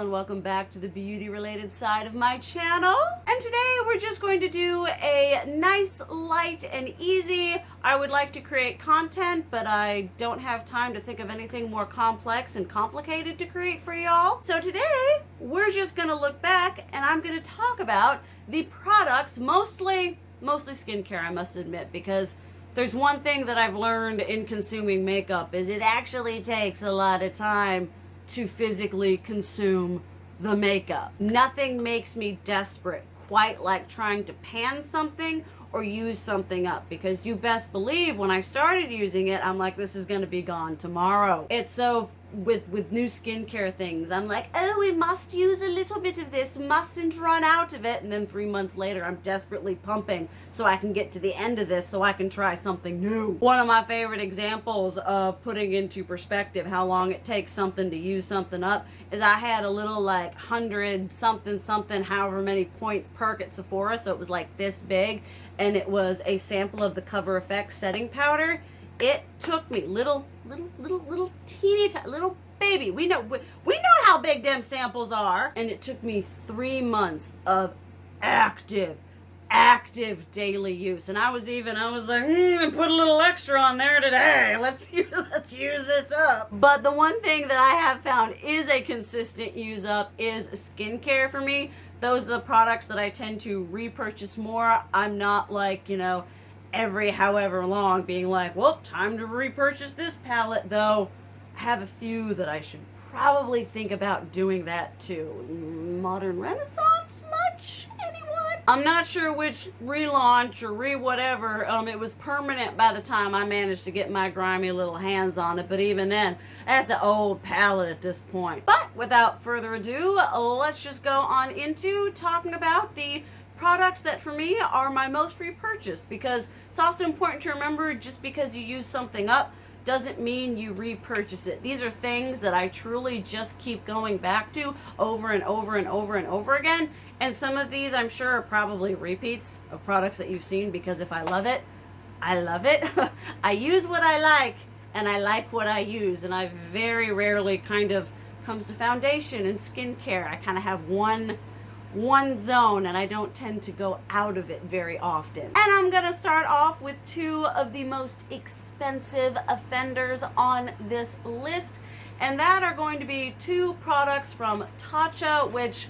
and welcome back to the beauty related side of my channel. And today we're just going to do a nice, light, and easy. I would like to create content, but I don't have time to think of anything more complex and complicated to create for y'all. So today we're just gonna look back and I'm gonna talk about the products, mostly skincare, I must admit, because there's one thing that I've learned in consuming makeup is it actually takes a lot of time to physically consume the makeup. Nothing makes me desperate quite like trying to pan something or use something up, because you best believe when I started using it, I'm like, this is gonna be gone tomorrow. It's so with new skincare things, I'm like, oh, we must use a little bit of this, mustn't run out of it, and then 3 months later I'm desperately pumping so I can get to the end of this so I can try something new. One of my favorite examples of putting into perspective how long it takes something to use something up is I had a little like 100 something however many point perk at Sephora, so it was like this big, and it was a sample of the Cover FX setting powder. It took me little teeny tiny little baby. We know how big them samples are, and it took me 3 months of active daily use. And I was like, put a little extra on there today. Let's use this up. But the one thing that I have found is a consistent use up is skincare for me. Those are the products that I tend to repurchase more. I'm not like, every however long being like, well, time to repurchase this palette, though I have a few that I should probably think about doing that too. Modern Renaissance much? Anyone? I'm not sure which relaunch or whatever, it was permanent by the time I managed to get my grimy little hands on it, but even then, that's an old palette at this point. But without further ado, let's just go on into talking about the products that for me are my most repurchased, because it's also important to remember just because you use something up doesn't mean you repurchase it. These are things that I truly just keep going back to over and over and over and over again. And some of these I'm sure are probably repeats of products that you've seen, because if I love it, I love it. I use what I like and I like what I use. And I very rarely comes to foundation and skincare, I kind of have one zone, and I don't tend to go out of it very often. And I'm gonna start off with two of the most expensive offenders on this list, and that are going to be two products from Tatcha, which,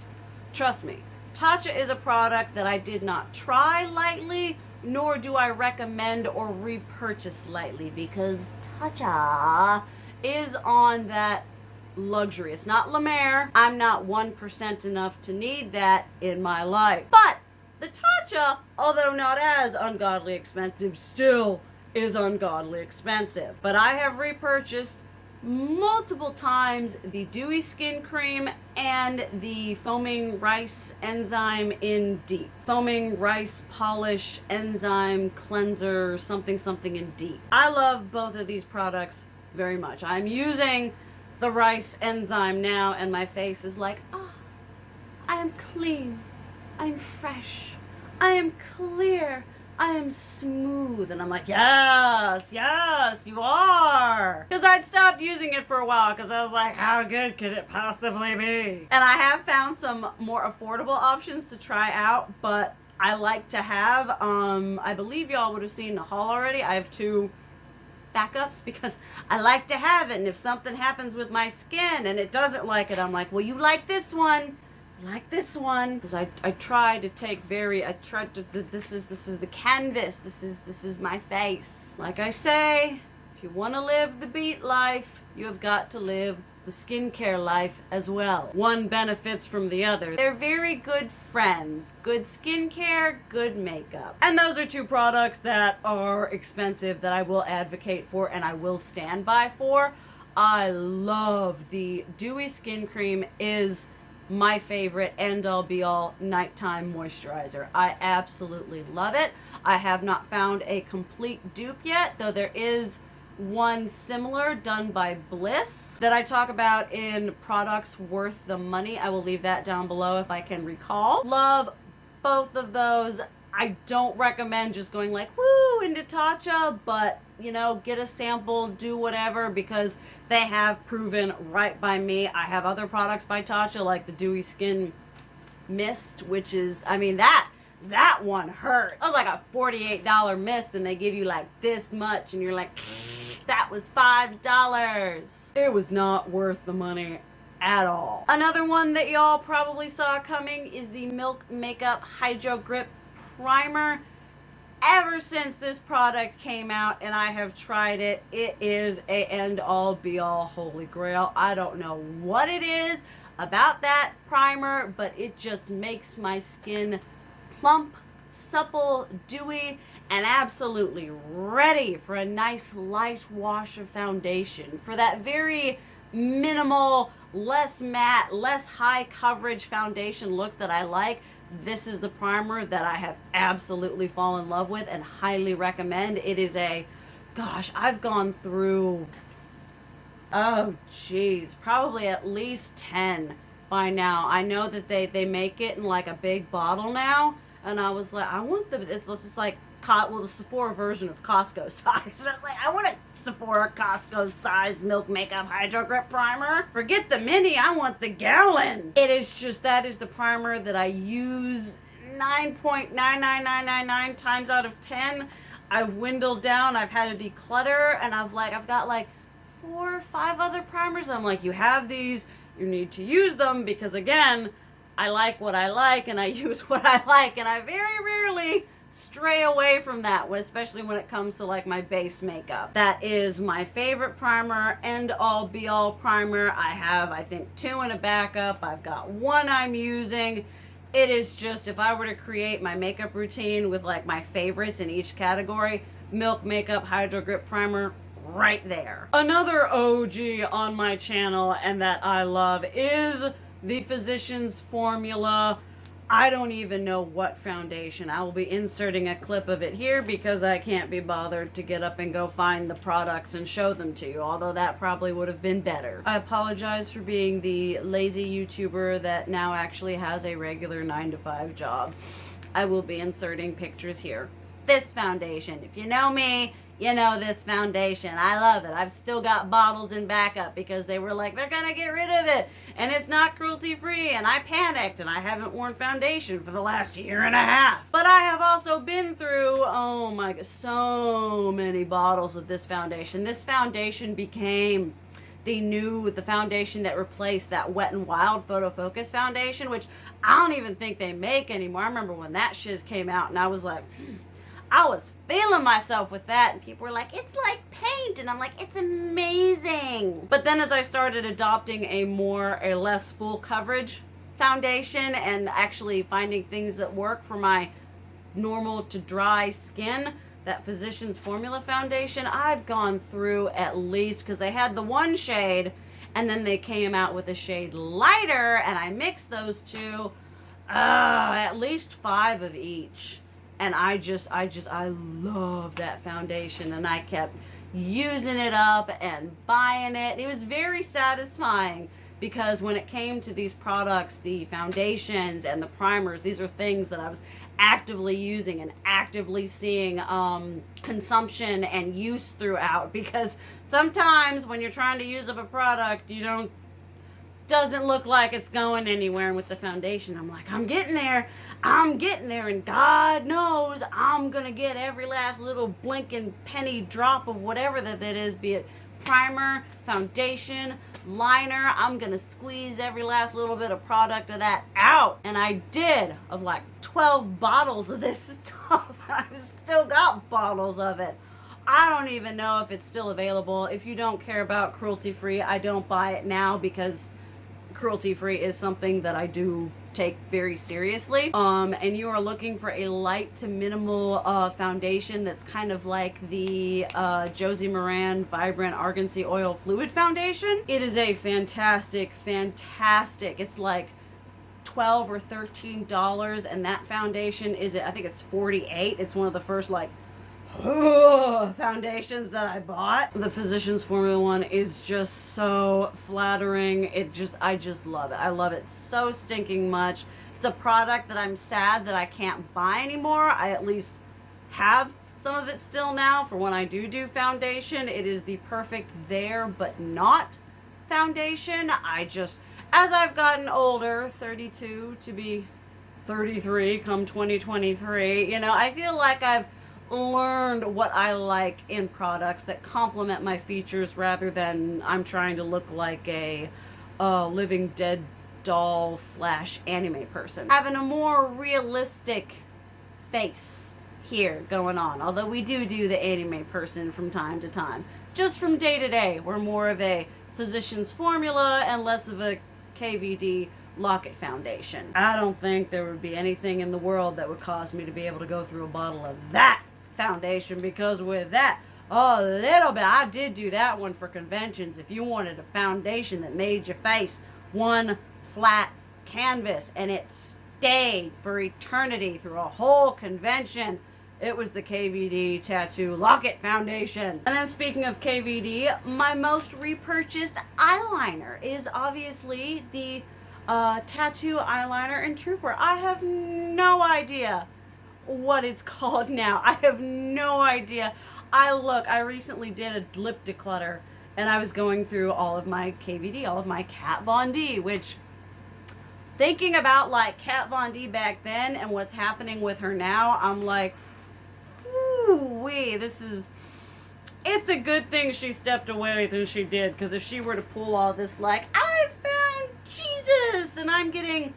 trust me, Tatcha is a product that I did not try lightly, nor do I recommend or repurchase lightly, because Tatcha is on that luxury. It's not La Mer. I'm not 1% enough to need that in my life. But the Tatcha, although not as ungodly expensive, still is ungodly expensive. But I have repurchased multiple times the Dewy Skin Cream and the Foaming Rice Enzyme in Deep. Foaming Rice Polish Enzyme Cleanser something in Deep. I love both of these products very much. I'm using the rice enzyme now, and my face is like, I am clean, I'm fresh, I am clear, I am smooth. And I'm like, yes, you are. Because I'd stopped using it for a while because I was like, how good could it possibly be? And I have found some more affordable options to try out, but I like to have, I believe y'all would have seen the haul already. I have two backups because I like to have it, and if something happens with my skin and it doesn't like it, I'm like, well, you like this one, because I try to take this is the canvas, this is my face. Like I say, if you want to live the beat life, you have got to live the skincare life as well. One benefits from the other. They're very good friends. Good skincare, good makeup. And those are two products that are expensive that I will advocate for and I will stand by for. I love the Dewy Skin Cream. Is my favorite end-all be-all nighttime moisturizer. I absolutely love it. I have not found a complete dupe yet, though there is one similar done by Bliss that I talk about in Products Worth the Money. I will leave that down below if I can recall. Love both of those. I don't recommend just going like, woo, into Tatcha, but you know, get a sample, do whatever, because they have proven right by me. I have other products by Tatcha, like the Dewy Skin Mist, which is, I mean, that one hurt. It was like a $48 mist, and they give you like this much, and you're like, that was $5. It was not worth the money at all. Another one that y'all probably saw coming is the Milk Makeup Hydro Grip Primer. Ever since this product came out and I have tried it, it is a end-all be-all holy grail. I don't know what it is about that primer, but it just makes my skin plump, supple, dewy, and absolutely ready for a nice light wash of foundation. For that very minimal, less matte, less high coverage foundation look that I like, this is the primer that I have absolutely fallen in love with and highly recommend. It is a, gosh, I've gone through, oh geez, probably at least 10 by now. I know that they make it in like a big bottle now, and I was like, I want it's just like, well, the Sephora version of Costco size. And I was like, I want a Sephora Costco size Milk Makeup Hydro Grip Primer. Forget the mini, I want the gallon. It is just, that is the primer that I use 9.99999 times out of 10. I've dwindled down, I've had to declutter, and I've got like 4 or 5 other primers. I'm like, you have these, you need to use them, because again, I like what I like and I use what I like, and I very rarely stray away from that, especially when it comes to like my base makeup. That is my favorite primer, end all be all primer. I have, I think, 2 in a backup. I've got 1 I'm using. It is just, if I were to create my makeup routine with like my favorites in each category, Milk Makeup Hydro Grip Primer right there. Another OG on my channel and that I love is the Physicians Formula. I don't even know what foundation. I will be inserting a clip of it here because I can't be bothered to get up and go find the products and show them to you, although that probably would have been better. I apologize for being the lazy YouTuber that now actually has a regular 9-to-5 job. I will be inserting pictures here. This foundation, if you know me, you know this foundation. I love it. I've still got bottles in backup because they were like, they're gonna get rid of it and it's not cruelty free, and I panicked and I haven't worn foundation for the last 1.5 years. But I have also been through, oh my god, so many bottles of this foundation. This foundation became the foundation that replaced that Wet n Wild Photo Focus foundation, which I don't even think they make anymore. I remember when that shiz came out and I was like, I was feeling myself with that, and people were like, it's like paint, and I'm like, it's amazing. But then as I started adopting a less full coverage foundation and actually finding things that work for my normal to dry skin, that Physicians Formula foundation, I've gone through at least, because they had the 1 shade and then they came out with a shade lighter and I mixed those 2, at least 5 of each. And I love that foundation, and I kept using it up and buying it. It was very satisfying because when it came to these products, the foundations and the primers, these are things that I was actively using and actively seeing consumption and use throughout, because sometimes when you're trying to use up a product, doesn't look like it's going anywhere. And with the foundation, I'm like, I'm getting there, and God knows I'm gonna get every last little blinking penny drop of whatever that is, be it primer, foundation, liner. I'm gonna squeeze every last little bit of product of that out, and I did, of like 12 bottles of this stuff. I've still got bottles of it. I don't even know if it's still available. If you don't care about cruelty free, I don't buy it now, because cruelty free is something that I do take very seriously. And you are looking for a light to minimal foundation that's kind of like the Josie Maran Vibrant Argan Oil Fluid Foundation. It is a fantastic, it's like $12 or $13, and that foundation is, I think it's $48. It's one of the first like foundations that I bought. The Physicians Formula one is just so flattering. I just love it. I love it so stinking much. It's a product that I'm sad that I can't buy anymore. I at least have some of it still now for when I do foundation. It is the perfect there but not foundation. As I've gotten older, 32 to be 33 come 2023, you know, I feel like I've learned what I like in products that complement my features rather than I'm trying to look like a living dead doll / anime person. Having a more realistic face here going on, although we do the anime person from time to time. Just from day to day, we're more of a physician's formula and less of a KVD Lock-It foundation. I don't think there would be anything in the world that would cause me to be able to go through a bottle of that foundation, because with that, a little bit, I did do that one for conventions. If you wanted a foundation that made your face one flat canvas and it stayed for eternity through a whole convention, it was the KVD Tattoo Lock-It foundation. And then speaking of KVD, my most repurchased eyeliner is obviously the Tattoo Eyeliner and Trooper. I have no idea what it's called now. I have no idea. I recently did a lip declutter and I was going through all of my KVD, all of my Kat Von D, which, thinking about like Kat Von D back then and what's happening with her now, I'm like, ooh-wee, it's a good thing she stepped away than she did, because if she were to pull all this like, I found Jesus and I'm getting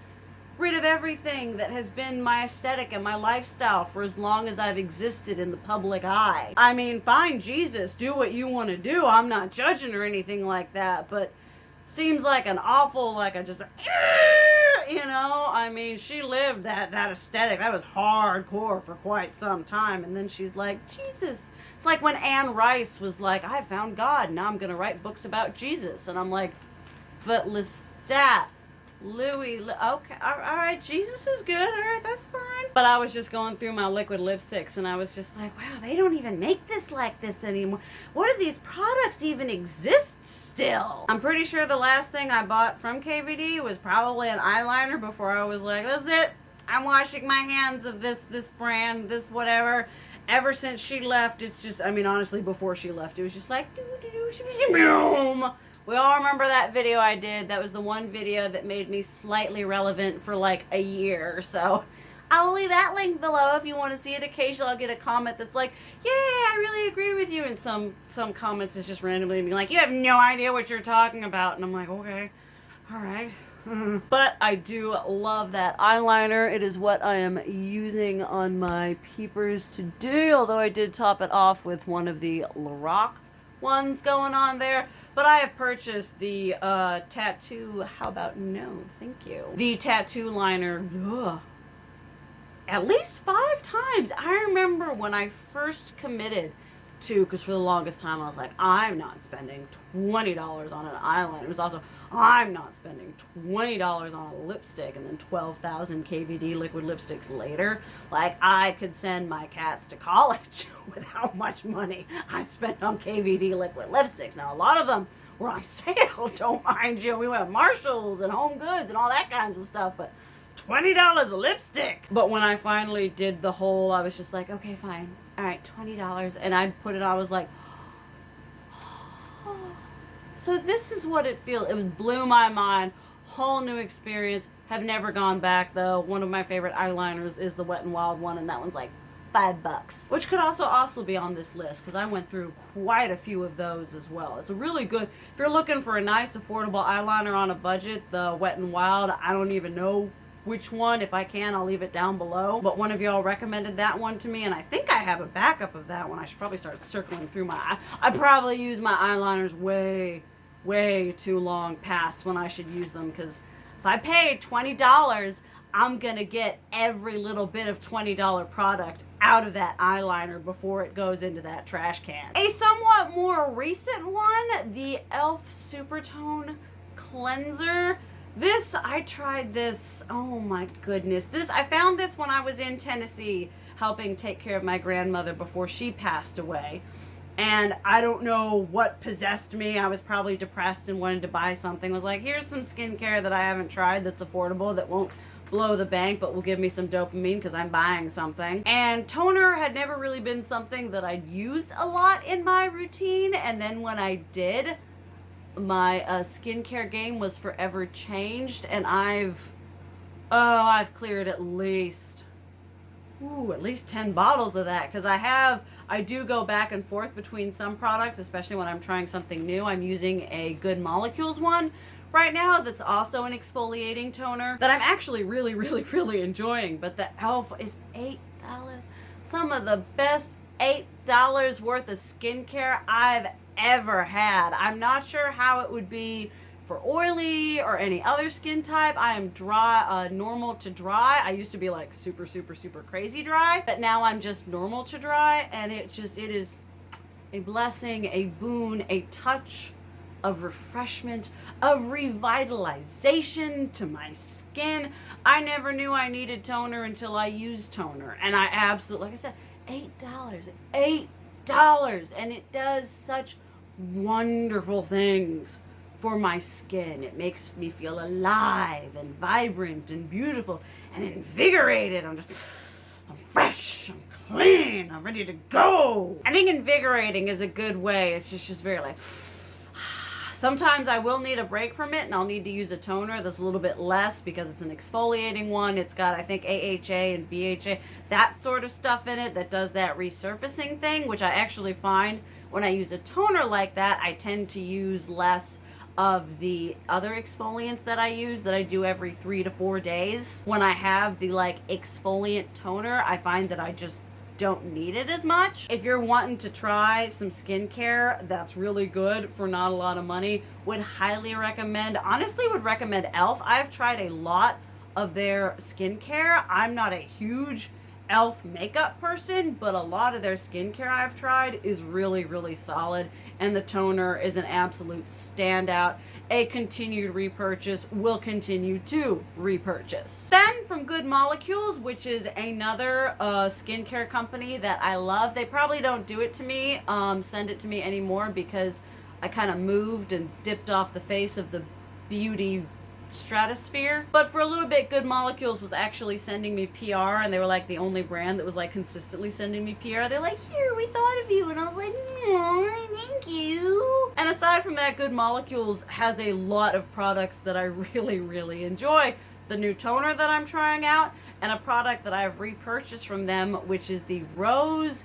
rid of everything that has been my aesthetic and my lifestyle for as long as I've existed in the public eye. I mean, find Jesus, do what you want to do. I'm not judging or anything like that, but seems like an awful, like a just, you know, I mean, she lived that aesthetic. That was hardcore for quite some time. And then she's like, Jesus. It's like when Anne Rice was like, I found God, now I'm going to write books about Jesus. And I'm like, but Lestat, Louis, okay, all right, Jesus is good, all right, that's fine. But I was just going through my liquid lipsticks and I was just like, wow, they don't even make this like this anymore. What do these products even exist still? I'm pretty sure the last thing I bought from KVD was probably an eyeliner before I was like, that's it. I'm washing my hands of this brand, this whatever. Ever since she left, it's just, I mean, honestly, before she left, it was just like, boom. We all remember that video I did. That was the one video that made me slightly relevant for like a year or so. I will leave that link below if you want to see it. Occasionally I'll get a comment that's like, yeah, I really agree with you. And some comments is just randomly being like, you have no idea what you're talking about. And I'm like, okay, all right. But I do love that eyeliner. It is what I am using on my peepers today, although I did top it off with one of the Lorac ones going on there. But I have purchased the tattoo, how about no, thank you. The tattoo liner, at least 5 times. I remember when I first committed to, because for the longest time I was like, I'm not spending $20 on an eyeliner. It was also, I'm not spending $20 on a lipstick, and then 12,000 KVD liquid lipsticks later. Like, I could send my cats to college with how much money I spent on KVD liquid lipsticks. Now, a lot of them were on sale, don't mind you. We went to Marshalls and Home Goods and all that kinds of stuff, but $20 a lipstick. But when I finally did the whole, I was just like, okay, fine. All right, $20. And I put it on, I was like, oh. So this is what it feels. It blew my mind. Whole new experience. Have never gone back though. One of my favorite eyeliners is the Wet n Wild one, and that one's like $5. Which could also be on this list, because I went through quite a few of those as well. It's a really good, if you're looking for a nice affordable eyeliner on a budget, the Wet n Wild, I don't even know which one. If I can, I'll leave it down below. But one of y'all recommended that one to me, and I think I have a backup of that one. I should probably start circling through my I probably use my eyeliners way too long past when I should use them, because if I paid $20, I'm gonna get every little bit of $20 product out of that eyeliner before it goes into that trash can. A somewhat more recent one, the e.l.f. Supertone Cleanser. I tried this, oh my goodness. I found this when I was in Tennessee helping take care of my grandmother before she passed away. And I don't know what possessed me. I was probably depressed and wanted to buy something. I was like, here's some skincare that I haven't tried that's affordable, that won't blow the bank, but will give me some dopamine because I'm buying something. And toner had never really been something that I'd used a lot in my routine, and then when I did, my skincare game was forever changed, and I've cleared at least 10 bottles of that, because I do go back and forth between some products, especially when I'm trying something new. I'm using a Good Molecules one right now that's also an exfoliating toner that I'm actually really, really, really enjoying. But the e.l.f. is $8. Some of the best $8 worth of skincare I've ever had. I'm not sure how it would be for oily or any other skin type. I am dry, normal to dry. I used to be like super, super, super crazy dry, but now I'm just normal to dry, and it is a blessing, a boon, a touch of refreshment, of revitalization to my skin. I never knew I needed toner until I used toner, and I absolutely, like I said, $8, and it does such wonderful things for my skin. It makes me feel alive and vibrant and beautiful and invigorated. I'm fresh, I'm clean, I'm ready to go. I think invigorating is a good way. It's just very like, sometimes I will need a break from it, and I'll need to use a toner that's a little bit less because it's an exfoliating one. It's got, I think, AHA and BHA, that sort of stuff in it that does that resurfacing thing, which I actually find when I use a toner like that, I tend to use less of the other exfoliants that I use, that I do every 3 to 4 days. When I have the like exfoliant toner, I find that I just don't need it as much. If you're wanting to try some skincare that's really good for not a lot of money, would highly recommend, honestly would recommend e.l.f. I've tried a lot of their skincare. I'm not a huge e.l.f. makeup person, but a lot of their skincare I've tried is really, really solid, and the toner is an absolute standout. A continued repurchase, will continue to repurchase. Then from Good Molecules, which is another skincare company that I love. They probably don't do it to me, send it to me anymore, because I kind of moved and dipped off the face of the beauty stratosphere. But for a little bit, Good Molecules was actually sending me PR, and they were like the only brand that was like consistently sending me PR. They're like, here, we thought of you, and I was like, thank you. And aside from that, Good Molecules has a lot of products that I really, really enjoy. The new toner that I'm trying out, and a product that I've repurchased from them, which is the Rose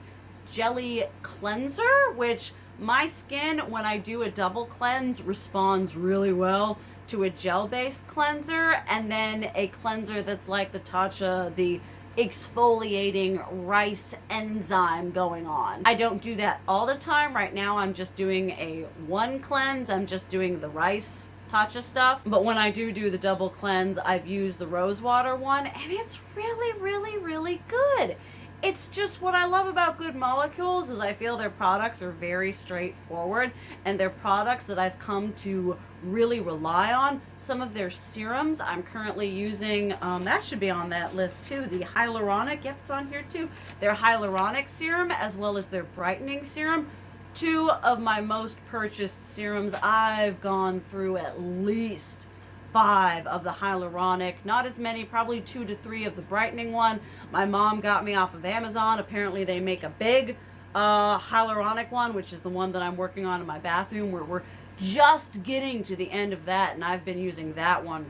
Jelly Cleanser, which my skin, when I do a double cleanse, responds really well to a gel-based cleanser, and then a cleanser that's like the Tatcha, the exfoliating rice enzyme going on. I don't do that all the time. Right now I'm just doing a one cleanse. I'm just doing the rice Tatcha stuff. But when I do the double cleanse, I've used the rose water one, and it's really, really, really good. It's just what I love about Good Molecules is I feel their products are very straightforward, and they're products that I've come to really rely on. Some of their serums I'm currently using, that should be on that list too, the Hyaluronic, yep, it's on here too. Their Hyaluronic Serum as well as their Brightening Serum. Two of my most purchased serums. I've gone through at least 5 of the hyaluronic, not as many, probably 2 to 3 of the brightening one. My mom got me off of Amazon. Apparently they make a big hyaluronic one, which is the one that I'm working on in my bathroom, where we're just getting to the end of that, and I've been using that one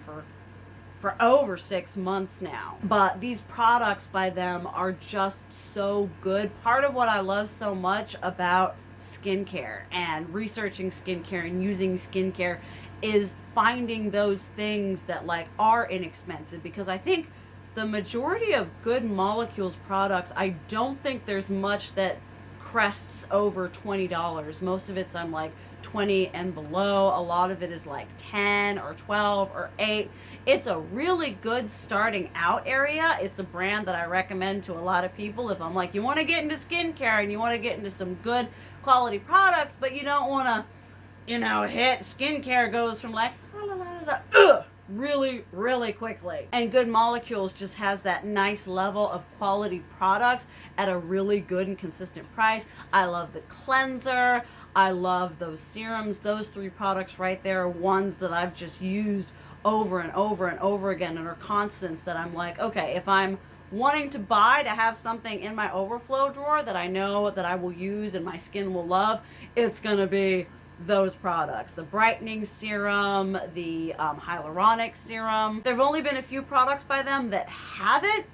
for over 6 months now. But these products by them are just so good. Part of what I love so much about skincare and researching skincare and using skincare is finding those things that like are inexpensive, because I think the majority of Good Molecules products, I don't think there's much that crests over $20. Most of it's I'm like 20 and below. A lot of it is like 10 or 12 or 8. It's a really good starting out area. It's a brand that I recommend to a lot of people if I'm like, you want to get into skincare and you want to get into some good quality products, but you don't want to, hit skincare goes from like really, really quickly. And Good Molecules just has that nice level of quality products at a really good and consistent price. I love the cleanser. I love those serums. Those 3 products right there are ones that I've just used over and over and over again and are constants that I'm like, okay, if I'm wanting to buy to have something in my overflow drawer that I know that I will use and my skin will love, it's gonna be those products. The brightening serum, the hyaluronic serum. There have only been a few products by them that haven't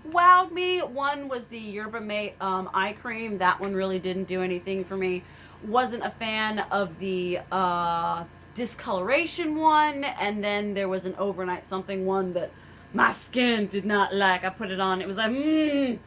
wowed me. One was the Yerba Mate eye cream. That one really didn't do anything for me. Wasn't a fan of the discoloration one, and then there was an overnight something one that my skin did not like. I put it on, it was like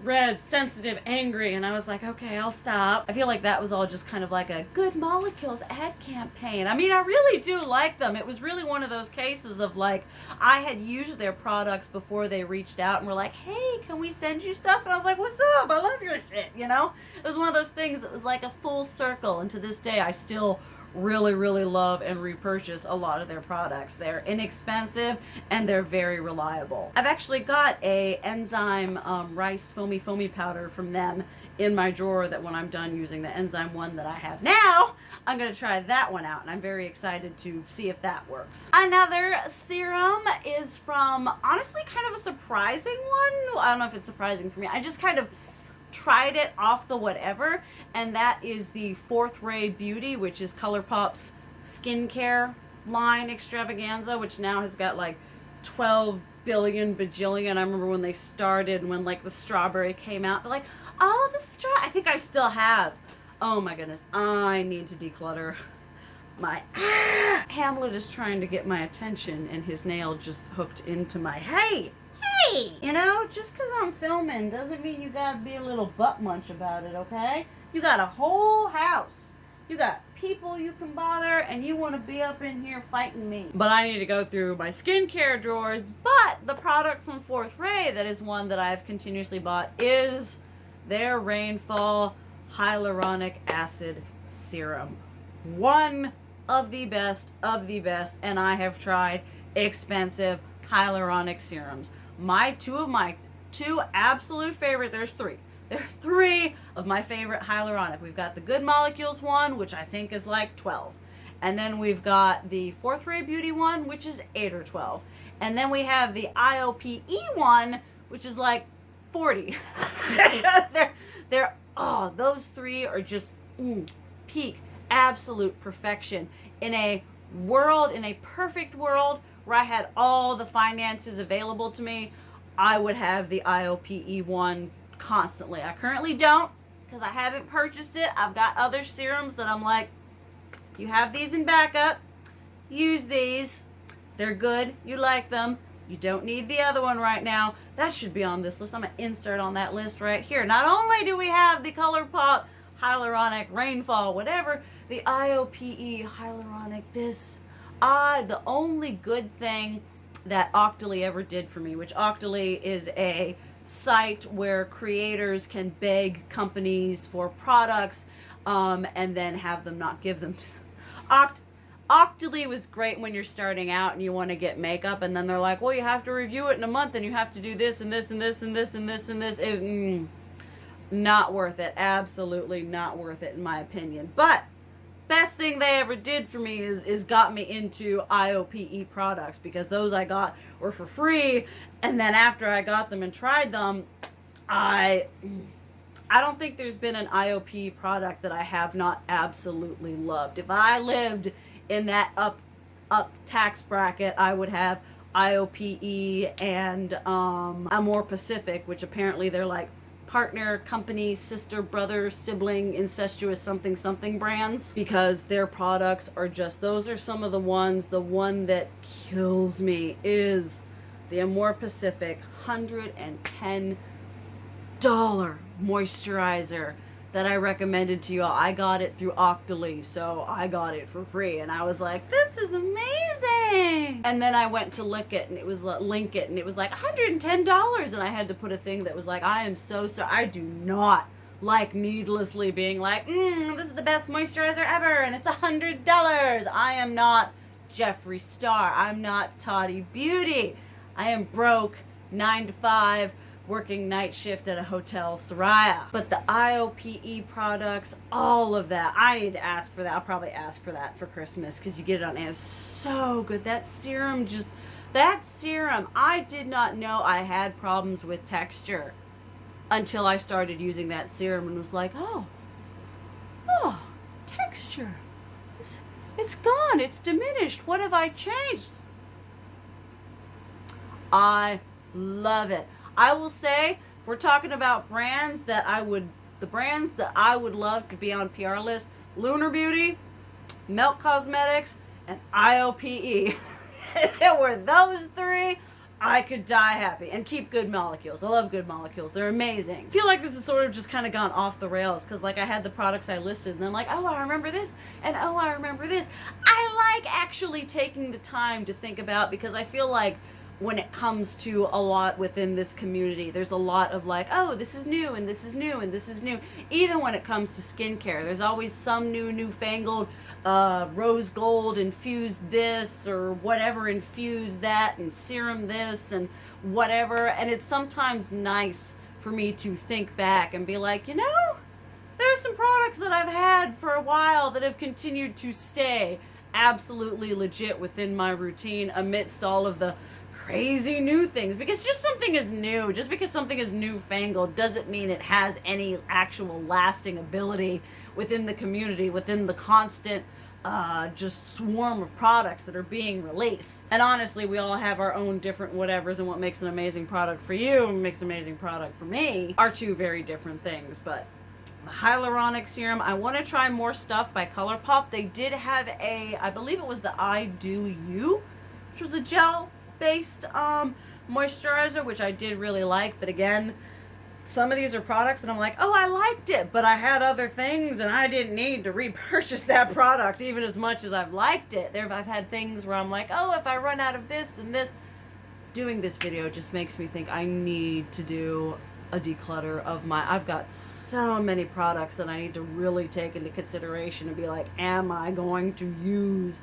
red, sensitive, angry, and I was like, okay, I'll stop. I feel like that was all just kind of like a Good Molecules ad campaign. I mean, I really do like them. It was really one of those cases of like, I had used their products before they reached out and were like, hey, can we send you stuff? And I was like, what's up? I love your shit, you know? It was one of those things that was like a full circle, and to this day, I still really love and repurchase a lot of their products. They're inexpensive and they're very reliable. I've actually got a enzyme rice foamy powder from them in my drawer that when I'm done using the enzyme one that I have now, I'm going to try that one out, and I'm very excited to see if that works. Another serum is from, honestly, kind of a surprising one. I don't know if it's surprising for me. I just kind of tried it off the whatever, and that is the Fourth Ray Beauty, which is ColourPop's skincare line extravaganza, which now has got like 12 billion bajillion. I remember when they started, when like the strawberry came out, they're like, oh, I think I still have. Oh my goodness, I need to declutter my Hamlet is trying to get my attention, and his nail just hooked into my hey, you know, just because I'm filming doesn't mean you gotta be a little butt munch about it, okay? You got a whole house. You got people you can bother, and you want to be up in here fighting me. But I need to go through my skincare drawers. But the product from Fourth Ray that is one that I've continuously bought is their Rainfall Hyaluronic Acid Serum. One of the best, and I have tried expensive hyaluronic serums. Two absolute favorite, there are three of my favorite hyaluronic. We've got the Good Molecules one, which I think is like 12. And then we've got the Fourth Ray Beauty one, which is 8 or 12. And then we have the IOPE one, which is like 40. Those three are just peak, absolute perfection. In a perfect world, where I had all the finances available to me, I would have the IOPE one constantly. I currently don't, because I haven't purchased it. I've got other serums that I'm like, you have these in backup, use these, they're good, you like them, you don't need the other one right now. That should be on this list. I'm going to insert on that list right here. Not only do we have the ColourPop Hyaluronic Rainfall, whatever, the IOPE Hyaluronic this. The only good thing that Octoly ever did for me, which Octoly is a site where creators can beg companies for products and then have them not give them to them. Octoly was great when you're starting out and you want to get makeup, and then they're like, well, you have to review it in a month and you have to do this and this and this and this and this and this. Not worth it. Absolutely not worth it in my opinion. But best thing they ever did for me is got me into IOPE products, because those I got were for free, and then after I got them and tried them, I don't think there's been an IOP product that I have not absolutely loved. If I lived in that up tax bracket, I would have IOPE and Amore Pacific, which apparently they're like partner, company, sister, brother, sibling, incestuous something brands, because their products are just, those are some of the ones. The one that kills me is the Amore Pacific $110 moisturizer that I recommended to you all. I got it through Octoly, so I got it for free, and I was like, this is amazing. And then I went to link it, and it was like $110, and I had to put a thing that was like, I am so sorry. I do not like needlessly being like, this is the best moisturizer ever, and it's $100. I am not Jeffree Star. I'm not Toddy Beauty. I am broke, 9 to 5, working night shift at a hotel Soraya. But the IOPE products, all of that, I need to ask for that. I'll probably ask for that for Christmas because you get it on Amazon. It's so good. That serum, I did not know I had problems with texture until I started using that serum and was like, oh, texture. It's gone. It's diminished. What have I changed? I love it. I will say, if we're talking about brands that the brands that I would love to be on PR list, Lunar Beauty, Milk Cosmetics, and IOPE. If it were those three, I could die happy and keep good molecules. I love good molecules. They're amazing. I feel like this has sort of just kind of gone off the rails because like I had the products I listed and I'm like, oh, I remember this and oh, I remember this. I like actually taking the time to think about, because I feel like when it comes to a lot within this community, there's a lot of like, oh, this is new and this is new and this is new. Even when it comes to skincare, there's always some newfangled rose gold infused this or whatever infused that and serum this and whatever. And it's sometimes nice for me to think back and be like, you know, there's some products that I've had for a while that have continued to stay absolutely legit within my routine amidst all of the crazy new things. Because just something is new, just because something is newfangled doesn't mean it has any actual lasting ability within the community, within the constant just swarm of products that are being released. And honestly, we all have our own different whatevers, and what makes an amazing product for you and makes an amazing product for me are two very different things. But the Hyaluronic Serum, I want to try more stuff by ColourPop. They did have I believe it was the I Do You, which was a gel based moisturizer, which I did really like. But again, some of these are products and I'm like, oh, I liked it, but I had other things and I didn't need to repurchase that product even as much as I've liked it. I've had things where I'm like, oh, if I run out of this and this. Doing this video just makes me think I need to do a declutter of I've got so many products that I need to really take into consideration and be like, am I going to use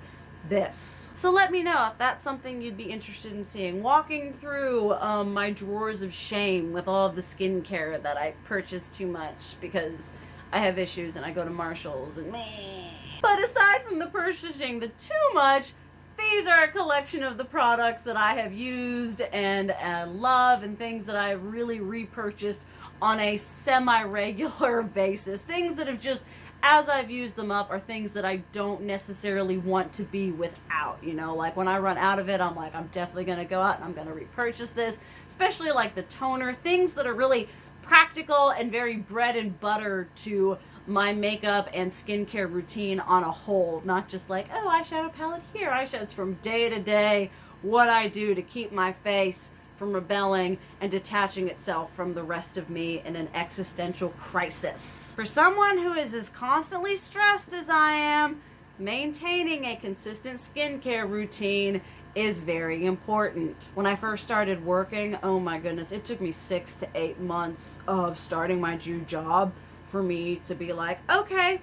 this? So let me know if that's something you'd be interested in seeing. Walking through my drawers of shame with all of the skincare that I purchase too much because I have issues and I go to Marshall's and meh. But aside from the purchasing the too much, these are a collection of the products that I have used and love, and things that I've really repurchased on a semi-regular basis. Things that have just, as I've used them up, are things that I don't necessarily want to be without, you know, like when I run out of it, I'm like, I'm definitely going to go out and I'm going to repurchase this, especially like the toner, things that are really practical and very bread and butter to my makeup and skincare routine on a whole, not just like, oh, eyeshadow palette here, eyeshadows. From day to day, what I do to keep my face from rebelling and detaching itself from the rest of me in an existential crisis. For someone who is as constantly stressed as I am, maintaining a consistent skincare routine is very important. When I first started working, oh my goodness, it took me 6 to 8 months of starting my new job for me to be like, okay,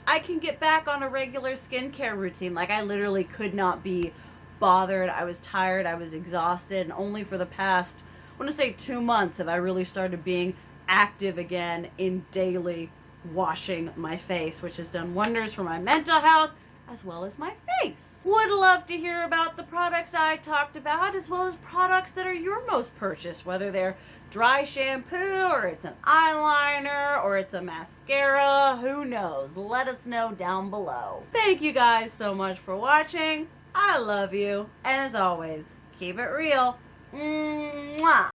I can get back on a regular skincare routine. Like, I literally could not be bothered. I was tired, I was exhausted, and only for the past, I want to say 2 months, have I really started being active again in daily washing my face, which has done wonders for my mental health as well as my face. Would love to hear about the products I talked about, as well as products that are your most purchased, whether they're dry shampoo or it's an eyeliner or it's a mascara, who knows? Let us know down below. Thank you guys so much for watching. I love you, and as always, keep it real. Mwah.